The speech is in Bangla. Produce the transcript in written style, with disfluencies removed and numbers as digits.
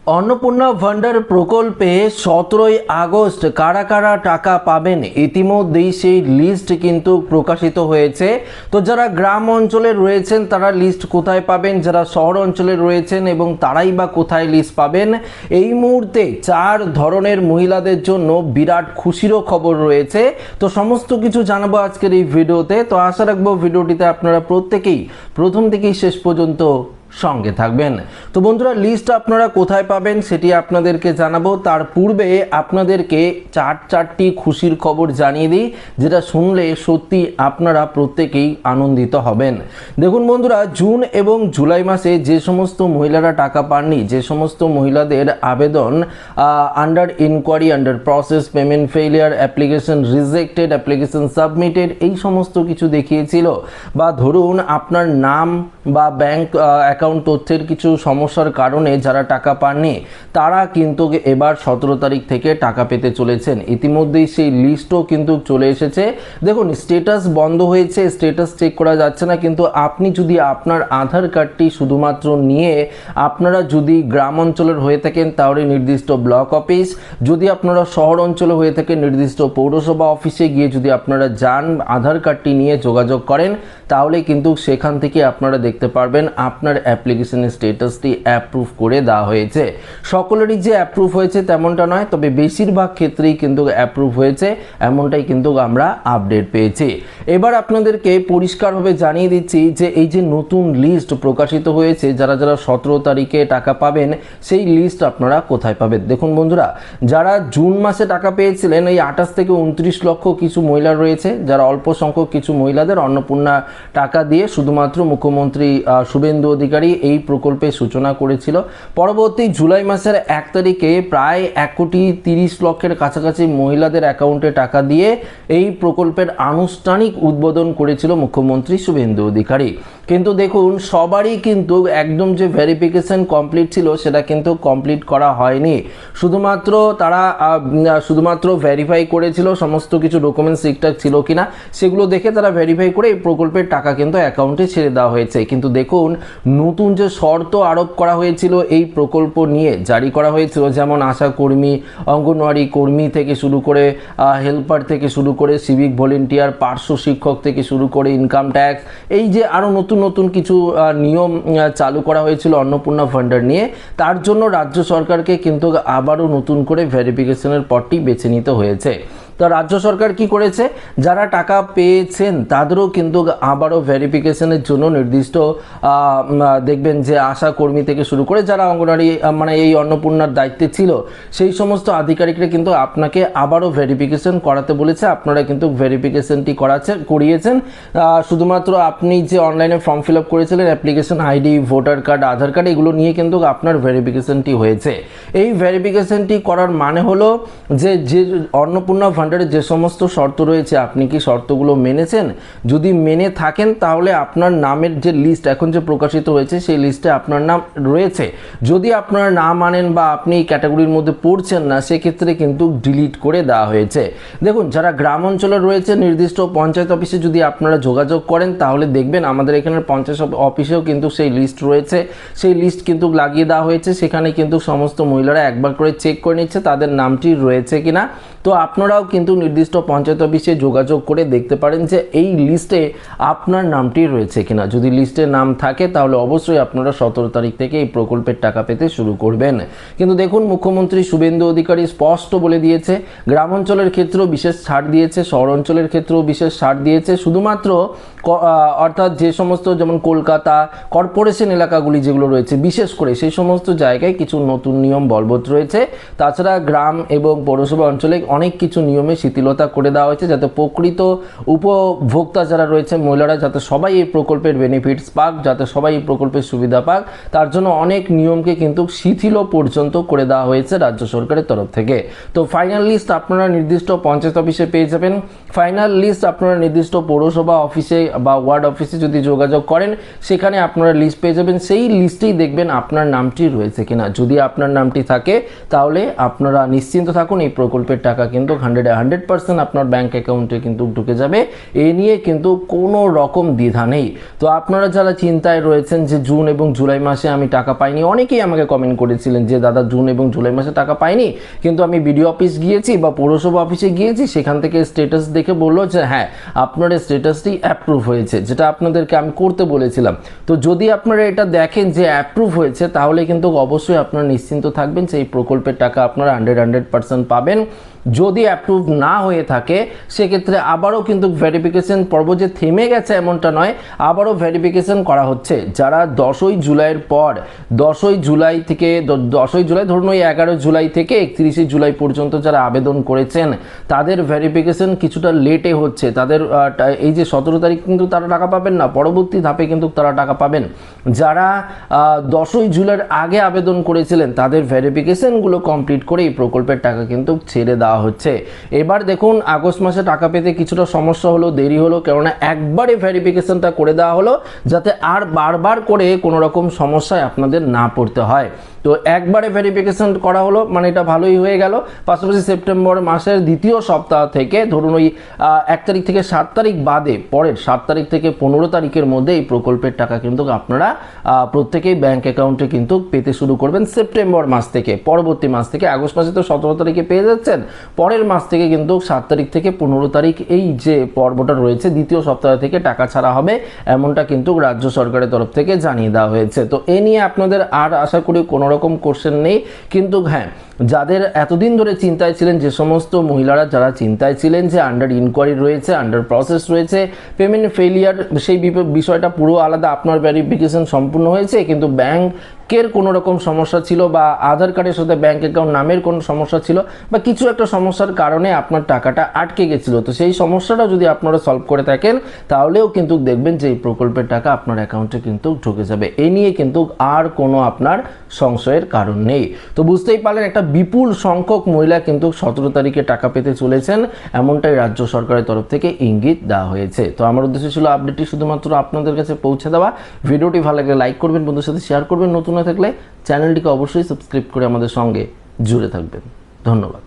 অন্নপূর্ণা ভান্ডার প্রকল্পে 17ই আগস্ট কারা কারা টাকা পাবেন ইতিমধ্যেই সেই লিস্ট কিন্তু প্রকাশিত হয়েছে। তো যারা গ্রাম অঞ্চলে রয়েছেন তারা লিস্ট কোথায় পাবেন, যারা শহর অঞ্চলে রয়েছেন এবং তারাই বা কোথায় লিস্ট পাবেন, এই মুহূর্তে 4 ধরনের মহিলাদের জন্য বিরাট খুশিরও খবর রয়েছে। তো সমস্ত কিছু জানাবো আজকের এই ভিডিওতে। তো আশা রাখবো ভিডিওটিতে আপনারা প্রত্যেকেই প্রথম থেকেই শেষ পর্যন্ত সঙ্গে থাকবেন। তো বন্ধুরা, লিস্ট আপনারা কোথায় পাবেন সেটি আপনাদেরকে জানাবো। তার পূর্বে আপনাদেরকে চারটি খুশির খবর জানিয়ে দিই, যেটা শুনলে সত্যি আপনারা প্রত্যেকেই আনন্দিত হবেন। দেখুন বন্ধুরা, জুন এবং জুলাই মাসে যে সমস্ত মহিলারা টাকা পাননি, যে সমস্ত মহিলাদের আবেদন under enquiry, under process, payment failure, application rejected, application submitted, এই সমস্ত কিছু দেখিয়েছিল, বা ধরুন আপনার নাম বা ব্যাংক অ্যাকাউন্ট তথ্যের কিছু সমস্যার কারণে যারা টাকা পাননি তারা কিন্তু এবার 17 তারিখ থেকে টাকা পেতে চলেছেন। ইতিমধ্যেই সেই লিস্টও কিন্তু চলে এসেছে। দেখুন, স্ট্যাটাস বন্ধ হয়েছে, স্ট্যাটাস চেক করা যাচ্ছে না, কিন্তু আপনি যদি আপনার আধার কার্ডটি শুধুমাত্র নিয়ে আপনারা যদি গ্রাম অঞ্চলের হয়ে থাকেন তাহলে নির্দিষ্ট ব্লক অফিস, যদি আপনারা শহর অঞ্চলে হয়ে থাকেন নির্দিষ্ট পৌরসভা অফিসে গিয়ে যদি আপনারা যান আধার কার্ডটি নিয়ে যোগাযোগ করেন, তাহলে কিন্তু সেখান থেকে আপনারা দেখতে পারবেন আপনার অ্যাপ্লিকেশনের স্ট্যাটাসটি অ্যাপ্রুভ করে দেওয়া হয়েছে। সকলেরই যে অ্যাপ্রুভ হয়েছে তেমনটা নয়, তবে বেশিরভাগ ক্ষেত্রেই কিন্তু অ্যাপ্রুভ হয়েছে, এমনটাই কিন্তু আমরা আপডেট পেয়েছি। এবার আপনাদেরকে পরিষ্কারভাবে জানিয়ে দিচ্ছি যে এই যে নতুন লিস্ট প্রকাশিত হয়েছে, যারা যারা 17 তারিখে টাকা পাবেন, সেই লিস্ট আপনারা কোথায় পাবেন। দেখুন বন্ধুরা, যারা জুন মাসে টাকা পেয়েছিলেন, এই 28 থেকে 29 লক্ষ কিছু মহিলা রয়েছে, যারা অল্প সংখ্যক কিছু মহিলাদের অন্নপূর্ণা টাকা দিয়ে শুধুমাত্র মুখ্যমন্ত্রী শুভেন্দু অধিকারী এই প্রকল্পের সূচনা করেছিল। পরবর্তী জুলাই মাসের 1 তারিখে প্রায় 1,30,00,000 কাছাকাছি মহিলাদের অ্যাকাউন্টে টাকা দিয়ে এই প্রকল্পের আনুষ্ঠানিক উদ্বোধন করেছিল মুখ্যমন্ত্রী শুভেন্দু অধিকারী। কিন্তু দেখুন, সবারই কিন্তু একদম যে ভেরিফিকেশন কমপ্লিট ছিল সেটা কিন্তু কমপ্লিট করা হয়নি। শুধুমাত্র তারা শুধুমাত্র ভেরিফাই করেছিল সমস্ত কিছু ডকুমেন্টস ঠিকঠাক ছিল কিনা, সেগুলো দেখে তারা ভেরিফাই করে এই প্রকল্পের টাকা কিন্তু অ্যাকাউন্টে ছেড়ে দেওয়া হয়েছে। কিন্তু দেখুন, নতুন যে শর্ত আরোপ করা হয়েছিল এই প্রকল্প নিয়ে জারি করা হয়েছিল, যেমন আশা কর্মী, অঙ্গনওয়াড়ি কর্মী থেকে শুরু করে হেল্পার থেকে শুরু করে সিভিক ভলেন্টিয়ার, পার্শ্ব শিক্ষক থেকে শুরু করে ইনকাম ট্যাক্স, এই যে আরও নতুন নতুন কিছু নিয়ম চালু করা হয়েছিল অন্নপূর্ণা ভান্ডার নিয়ে, তার জন্য রাজ্য সরকারকে কিন্তু আবারও নতুন করে ভেরিফিকেশনের পথটি বেছে নিতে হয়েছে। তো রাজ্য সরকার কি করেছে, যারা টাকা পেয়েছেন তাদেরও কিন্তু আবারও ভেরিফিকেশনের জন্য নির্দিষ্ট দেখবেন যে আশা কর্মী থেকে শুরু করে যারা অঙ্গনওয়াড়ি মানে এই অন্নপূর্ণার দায়িত্বে ছিল, সেই সমস্ত আধিকারিকরা কিন্তু আপনাকে আবারও ভেরিফিকেশন করাতে বলেছে। আপনারা কিন্তু ভেরিফিকেশনটি করিয়েছেন। শুধুমাত্র আপনি যে অনলাইনে ফর্ম ফিল আপ করেছিলেন, অ্যাপ্লিকেশন আইডি, ভোটার কার্ড, আধার কার্ড, এগুলো নিয়ে কিন্তু আপনার ভেরিফিকেশনটি হয়েছে। এই ভেরিফিকেশনটি করার মানে হলো যে অন্নপূর্ণা ভান্ডারের যে সমস্ত শর্ত রয়েছে আপনি কি শর্তগুলো মেনেছেন। যদি মেনে থাকেন তাহলে আপনার নামের যে লিস্ট এখন যে প্রকাশিত হয়েছে সেই লিস্টে আপনার নাম রয়েছে। যদি আপনারা না মানেন বা আপনি এই ক্যাটাগরির মধ্যে পড়ছেন না, সেক্ষেত্রে কিন্তু ডিলিট করে দেওয়া হয়েছে। দেখুন, যারা গ্রাম অঞ্চলে রয়েছে নির্দিষ্ট পঞ্চায়েত অফিসে যদি আপনারা যোগাযোগ করেন তাহলে দেখবেন আমাদের এখানের পঞ্চায়েত অফিসেও কিন্তু সেই লিস্ট রয়েছে, সেই লিস্ট কিন্তু লাগিয়ে দেওয়া হয়েছে। সেখানে কিন্তু সমস্ত মহিলারা একবার করে চেক করে নিচ্ছে তাদের নামটি রয়েছে কিনা। তো আপনারাও কিন্তু নির্দিষ্ট পঞ্চায়েত অফিসে যোগাযোগ করে দেখতে পারেন যে এই লিস্টে আপনার নামটি রয়েছে কিনা। যদি লিস্টে নাম থাকে তাহলে অবশ্যই আপনারা 17 তারিখ থেকে এই প্রকল্পের টাকা পেতে শুরু করবেন। কিন্তু দেখুন, মুখ্যমন্ত্রী শুভেন্দু অধিকারী স্পষ্ট বলে দিয়েছে, গ্রাম অঞ্চলের ক্ষেত্রেও বিশেষ ছাড় দিয়েছে, শহর অঞ্চলের ক্ষেত্রেও বিশেষ ছাড় দিয়েছে। শুধুমাত্র অর্থাৎ যে সমস্ত যেমন কলকাতা কর্পোরেশন এলাকাগুলি যেগুলো রয়েছে বিশেষ করে সেই সমস্ত জায়গায় কিছু নতুন নিয়ম বলবৎ রয়েছে। তাছাড়া গ্রাম এবং পৌরসভা অঞ্চলে অনেক কিছু নিয়মে শিথিলতা করে দেওয়া হয়েছে, যাতে প্রকৃত উপভোক্তা যারা রয়েছে মহিলারা যাতে সবাই এই প্রকল্পের বেনিফিটস পাক, যাতে সবাই এই প্রকল্পের সুবিধা পাক, তার জন্য অনেক নিয়মকে কিন্তু শিথিল পর্যন্ত করে দেওয়া হয়েছে রাজ্য সরকারের তরফ থেকে। তো ফাইনাল লিস্ট আপনারা নির্দিষ্ট পঞ্চায়েত অফিসে পেয়ে যাবেন। ফাইনাল লিস্ট আপনারা নির্দিষ্ট পৌরসভা অফিসে বা ওয়ার্ড অফিসে যদি যোগাযোগ করেন সেখানে আপনারা লিস্ট পেয়ে যাবেন। সেই লিস্টেই দেখবেন আপনার নামটি রয়েছে কিনা। যদি আপনার নামটি থাকে তাহলে আপনারা নিশ্চিন্ত থাকুন, এই প্রকল্পের টাকা কিন্তু 100% আপনার ব্যাংক অ্যাকাউন্টে কিন্তু ঢুকে যাবে, এ নিয়ে কিন্তু কোনো রকম দ্বিধা নেই। তো আপনারা যারা চিন্তায় রয়েছেন যে জুন এবং জুলাই মাসে আমি টাকা পাইনি, অনেকেই আমাকে কমেন্ট করেছিলেন যে দাদা জুন এবং জুলাই মাসে টাকা পাইনি, কিন্তু আমি বিডিও অফিস গিয়েছি বা পৌরসভা অফিসে গিয়েছি, সেখান থেকে স্ট্যাটাস দেখে বললো যে হ্যাঁ আপনার স্ট্যাটাসটি অ্যাপ্রুভ হয়েছে, যেটা আপনাদেরকে আমি করতে বলেছিলাম। তো যদি আপনারা এটা দেখেন যে অ্যাপ্রুভ হয়েছে, তাহলে কিন্তু অবশ্যই আপনারা নিশ্চিন্ত থাকবেন যে এই প্রকল্পের টাকা আপনারা 100% পাবেন। যদি অ্যাপ্রুভ না হয়ে থাকে সেক্ষেত্রে আবারও কিন্তু ভেরিফিকেশন পর্ব যে থেমে গেছে এমনটা নয়, আবারও ভেরিফিকেশন করা হচ্ছে। যারা 10ই জুলাইয়ের পর 10ই জুলাই থেকে 10ই জুলাই ধরুন ওই 11 জুলাই থেকে 31 জুলাই পর্যন্ত যারা আবেদন করেছেন তাদের ভেরিফিকেশন কিছুটা লেটে হচ্ছে। তাদের এই যে 17 তারিখ কিন্তু তারা টাকা পাবেন না, পরবর্তী ধাপে কিন্তু তারা টাকা পাবেন। যারা 10ই জুলাইয়ের আগে আবেদন করেছিলেন তাদের ভেরিফিকেশনগুলো কমপ্লিট করে এই প্রকল্পের টাকা কিন্তু ছেড়ে দেওয়া হচ্ছে। এবার দেখুন আগস্ট মাসে টাকা পেতে কিছুটা সমস্যা হলো, দেরি হলো, কেননা একবারে ভেরিফিকেশনটা করে দেওয়া হলো যাতে আর বারবার করে কোনো রকম সমস্যায় আপনাদের না পড়তে হয়। তো একবারে ভেরিফিকেশন করা হলো মানে এটা ভালোই হয়ে গেল। পাশাপাশি সেপ্টেম্বর মাসের দ্বিতীয় সপ্তাহ থেকে ধরুন ওই 1 তারিখ থেকে 7 তারিখ বাদে পরের 7 তারিখ থেকে 15 তারিখের মধ্যে এই প্রকল্পের টাকা কিন্তু আপনারা প্রত্যেকেই ব্যাংক অ্যাকাউন্টে কিন্তু পেতে শুরু করবেন সেপ্টেম্বর মাস থেকে। পরবর্তী মাস থেকে আগস্ট মাসে তো 17 তারিখে পেয়ে যাচ্ছেন, পরের মাস থেকে কিন্তু 7 তারিখ থেকে 15 তারিখ এই যে পর্বটা রয়েছে দ্বিতীয় সপ্তাহ থেকে টাকা ছাড়া হবে, এমনটা কিন্তু রাজ্য সরকারের তরফ থেকে জানিয়ে দেওয়া হয়েছে। তো এ নিয়ে আপনাদের আর আশা করি কোনো রকম কোশ্চেন নেই। কিন্তু হ্যাঁ, যাদের এতদিন ধরে চিন্তায় ছিলেন, যে সমস্ত মহিলারা যারা চিন্তায় ছিলেন যে আন্ডার ইনকোয়ারি রয়েছে, আন্ডার প্রসেস রয়েছে, পেমেন্ট ফেলিয়ার, সেই বিষয়টা পুরো আলাদা। আপনার ভেরিফিকেশন সম্পূর্ণ হয়েছে কিন্তু ব্যাংকের কোনো রকম সমস্যা ছিল বা আধার কার্ডের সাথে ব্যাংক অ্যাকাউন্ট নামের কোনো সমস্যা ছিল বা কিছু একটা সমস্যার কারণে আপনার টাকাটা আটকে গেছিলো, তো সেই সমস্যাটা যদি আপনারা সলভ করে থাকেন তাহলেও কিন্তু দেখবেন যে এই প্রকল্পের টাকা আপনার অ্যাকাউন্টে কিন্তু ঢুকে যাবে। এই নিয়ে কিন্তু আর কোনো আপনার সংশয়ের কারণ নেই। তো বুঝতেই পারলেন একটা বিপুল সংখ্যক মহিলা কিন্তু 17 তারিখে টাকা পেতে চলেছেন, এমনটাই রাজ্য সরকারের তরফ থেকে ইঙ্গিত দেওয়া হয়েছে। তো আমার উদ্দেশ্য ছিল আপডেটটি শুধুমাত্র আপনাদের কাছে পৌঁছে দেওয়া। ভিডিওটি ভালো লাগলে লাইক করবেন, বন্ধুদের সাথে শেয়ার করবেন, নতুন হয়ে থাকলে চ্যানেলটিকে অবশ্যই সাবস্ক্রাইব করে আমাদের সঙ্গে জুড়ে থাকবেন। ধন্যবাদ।